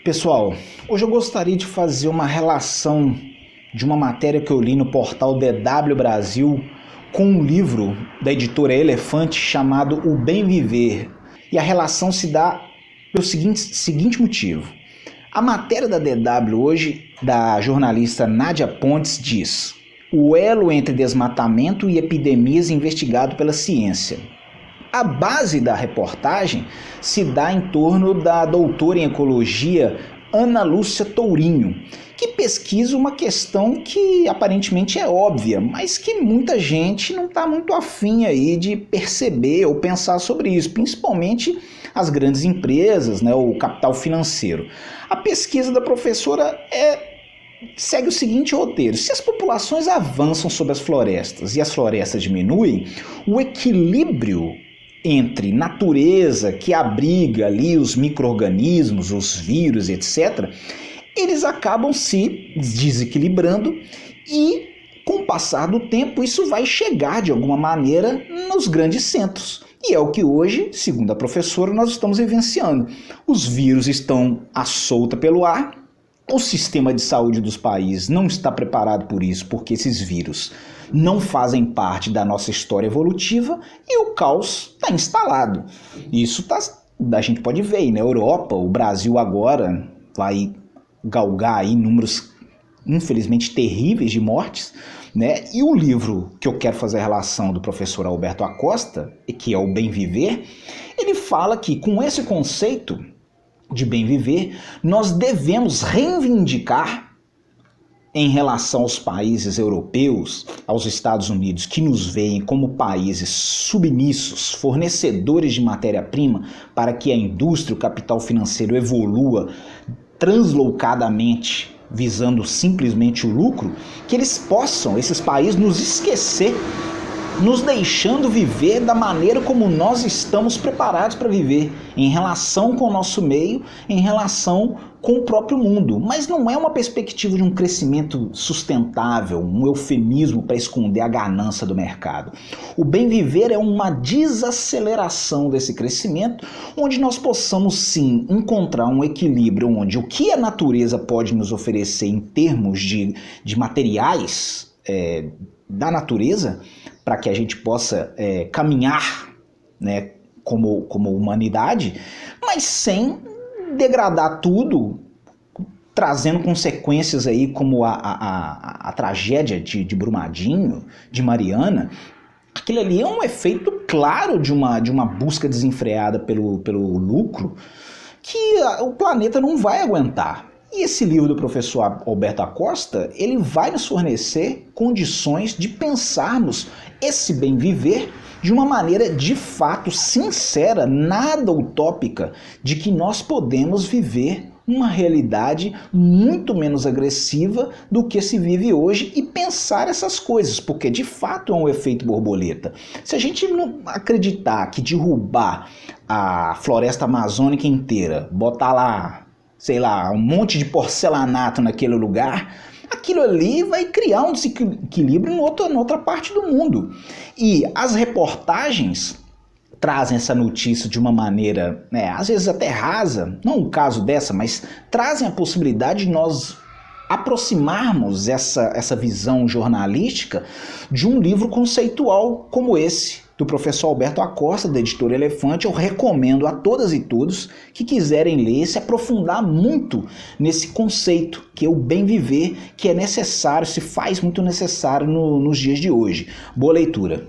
Pessoal, hoje eu gostaria de fazer uma relação de uma matéria que eu li no portal DW Brasil com um livro da editora Elefante chamado O Bem Viver. E a relação se dá pelo seguinte motivo. A matéria da DW hoje, da jornalista Nádia Pontes, diz: o elo entre desmatamento e epidemias investigado pela ciência. A base da reportagem se dá em torno da doutora em ecologia Ana Lúcia Tourinho, que pesquisa uma questão que aparentemente é óbvia, mas que muita gente não está muito afim aí de perceber ou pensar sobre isso, principalmente as grandes empresas, o capital financeiro. A pesquisa da professora segue o seguinte roteiro: se as populações avançam sobre as florestas e as florestas diminuem, o equilíbrio entre natureza, que abriga ali os micro-organismos, os vírus, etc., eles acabam se desequilibrando e, com o passar do tempo, isso vai chegar de alguma maneira nos grandes centros. E é o que hoje, segundo a professora, nós estamos vivenciando. Os vírus estão à solta pelo ar, o sistema de saúde dos países não está preparado por isso, porque esses vírus não fazem parte da nossa história evolutiva e o caos está instalado. Isso a gente pode ver aí na Europa. O Brasil agora vai galgar aí números infelizmente terríveis de mortes, E o livro que eu quero fazer a relação do professor Alberto Acosta, que é o Bem Viver, ele fala que com esse conceito de bem viver, nós devemos reivindicar em relação aos países europeus, aos Estados Unidos, que nos veem como países submissos, fornecedores de matéria-prima para que a indústria e o capital financeiro evolua translocadamente, visando simplesmente o lucro, que eles possam, esses países, nos esquecer, nos deixando viver da maneira como nós estamos preparados para viver, em relação com o nosso meio, em relação com o próprio mundo. Mas não é uma perspectiva de um crescimento sustentável, um eufemismo para esconder a ganância do mercado. O bem viver é uma desaceleração desse crescimento, onde nós possamos sim encontrar um equilíbrio onde o que a natureza pode nos oferecer em termos de materiais da natureza, para que a gente possa caminhar, como humanidade, mas sem degradar tudo, trazendo consequências aí como a tragédia de Brumadinho, de Mariana. Aquilo ali é um efeito claro de uma busca desenfreada pelo lucro que o planeta não vai aguentar. E esse livro do professor Alberto Acosta, ele vai nos fornecer condições de pensarmos esse bem viver de uma maneira de fato sincera, nada utópica, de que nós podemos viver uma realidade muito menos agressiva do que se vive hoje e pensar essas coisas, porque de fato é um efeito borboleta. Se a gente não acreditar que derrubar a floresta amazônica inteira, botar lá, sei lá, um monte de porcelanato naquele lugar, aquilo ali vai criar um desequilíbrio em outra parte do mundo. E as reportagens trazem essa notícia de uma maneira, às vezes até rasa, não o caso dessa, mas trazem a possibilidade de nós aproximarmos essa visão jornalística de um livro conceitual como esse, do professor Alberto Acosta, da editora Elefante. Eu recomendo a todas e todos que quiserem ler, se aprofundar muito nesse conceito, que é o bem viver, que é necessário, se faz muito necessário nos dias de hoje. Boa leitura.